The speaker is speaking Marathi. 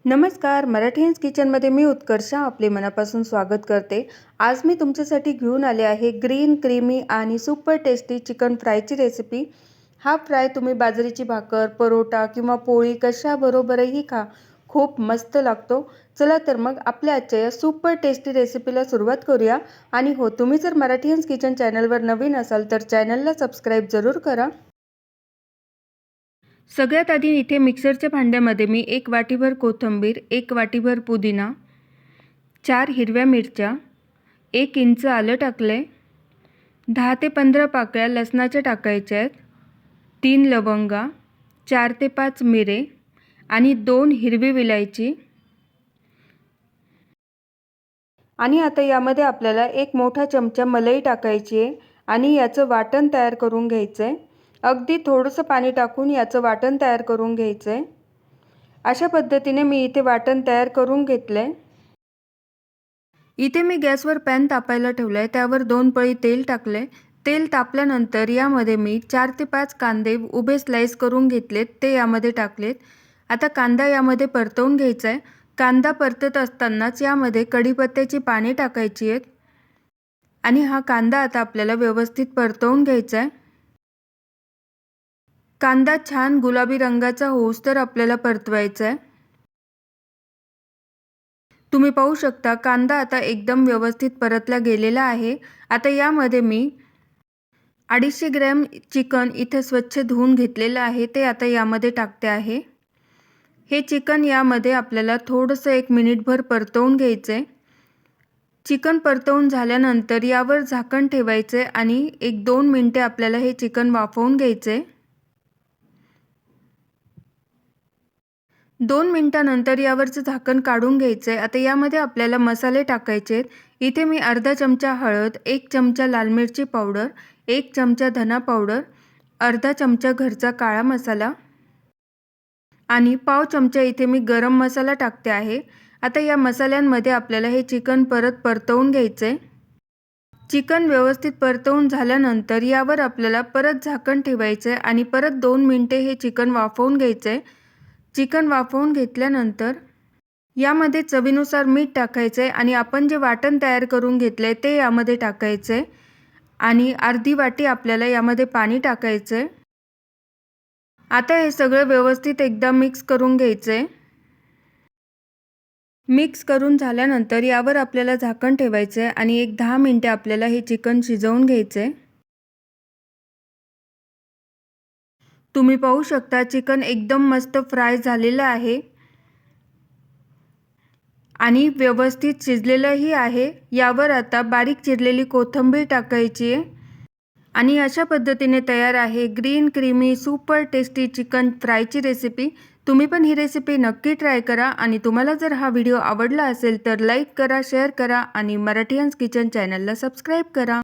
नमस्कार, मराठीज किचनमध्ये मी उत्कर्षा आपले मनापासून स्वागत करते। आज मी तुमच्यासाठी घेऊन आले आहे ग्रीन क्रीमी आणि सुपर टेस्टी चिकन फ्रायची रेसिपी। हा फ्राय तुम्ही बाजरीची भाकर, परोटा किंवा पोळी कशाबरोबरही खा, खूप मस्त लागतो। चला तर मग आपल्या आजच्या या सुपर टेस्टी रेसिपीला सुरुवात करूया। आणि हो, तुम्ही जर मराठीज किचन चॅनलवर नवीन असाल तर चॅनलला सबस्क्राइब जरूर करा। सगळ्यात आधी इथे मिक्सरच्या भांड्यामध्ये मी 1 वाटीभर कोथिंबीर, 1 वाटीभर पुदिना, 4 हिरव्या मिरच्या, 1 इंच आलं टाकले, 10 ते 15 पाकळ्या लसणाच्या टाकायच्या आहेत, 3 लवंगा, 4 ते 5 मिरे आणि 2 हिरवी विलायची। आणि आता यामध्ये आपल्याला 1 मोठा चमचा मलाई टाकायची आहे आणि याचं वाटण तयार करून घ्यायचं आहे। अगदी थोडंसं पाणी टाकून याचं वाटण तयार करून घ्यायचं आहे। अशा पद्धतीने मी इथे वाटण तयार करून घेतलंय। इथे मी गॅसवर पॅन तापायला ठेवलाय, त्यावर 2 पळी तेल टाकले। तेल तापल्यानंतर यामध्ये मी 4 ते 5 कांदे उभे स्लाइस करून घेतलेत, ते यामध्ये टाकलेत। आता कांदा यामध्ये परतवून घ्यायचा आहे। कांदा परतत असतानाच यामध्ये कढीपत्त्याची पाने टाकायची आहेत आणि हा कांदा आता आपल्याला व्यवस्थित परतवून घ्यायचा आहे। कांदा छान गुलाबी रंगाचा होऊस्तर आपल्याला परतवायचा आहे। तुम्ही पाहू शकता कांदा आता एकदम व्यवस्थित परतला गेलेला आहे। आता यामध्ये मी 250 ग्रॅम चिकन इथे स्वच्छ धुवून घेतलेलं आहे, ते आता यामध्ये टाकते आहे। हे चिकन यामध्ये आपल्याला थोडंसं 1 मिनिटभर परतवून घ्यायचं आहे। चिकन परतवून झाल्यानंतर यावर झाकण ठेवायचं आहे आणि 1-2 मिनिटे आपल्याला हे चिकन वाफवून घ्यायचं आहे। 2 मिनिटांनंतर यावरचं झाकण काढून घ्यायचं आहे। आता यामध्ये आपल्याला मसाले टाकायचे आहेत। इथे मी अर्धा चमचा हळद, 1 चमचा लाल मिरची पावडर, 1 चमचा धना पावडर, अर्धा चमचा घरचा काळा मसाला आणि पाव चमचा इथे मी गरम मसाला टाकते आहे। आता या मसाल्यांमध्ये आपल्याला हे चिकन परतवून घ्यायचं आहे। चिकन व्यवस्थित परतवून झाल्यानंतर यावर आपल्याला परत झाकण ठेवायचं आहे आणि परत 2 मिनिटे हे चिकन वाफवून घ्यायचं आहे। चिकन वाफवून घेतल्यानंतर यामध्ये चवीनुसार मीठ टाकायचं आहे आणि आपण जे वाटण तयार करून घेतलंय ते यामध्ये टाकायचं आहे आणि अर्धी वाटी आपल्याला यामध्ये पाणी टाकायचं आहे। आता हे सगळं व्यवस्थित एकदा मिक्स करून घ्यायचं आहे। मिक्स करून झाल्यानंतर यावर आपल्याला झाकण ठेवायचं आहे आणि 10 मिनिटे आपल्याला हे चिकन शिजवून घ्यायचं आहे। तुम्ही पाहू शकता चिकन एकदम मस्त फ्राय झालेलं आहे आणि व्यवस्थित शिजलेलंही आहे। यावर आता बारीक चिरलेली कोथिंबीर टाकायची आहे आणि अशा पद्धतीने तयार आहे green creamy super tasty chicken फ्रायची रेसिपी। तुम्ही पण ही रेसिपी नक्की ट्राय करा आणि तुम्हाला जर हा व्हिडिओ आवडला असेल तर लाईक करा, शेअर करा आणि मराठीयन्स किचन चॅनलला सबस्क्राइब करा।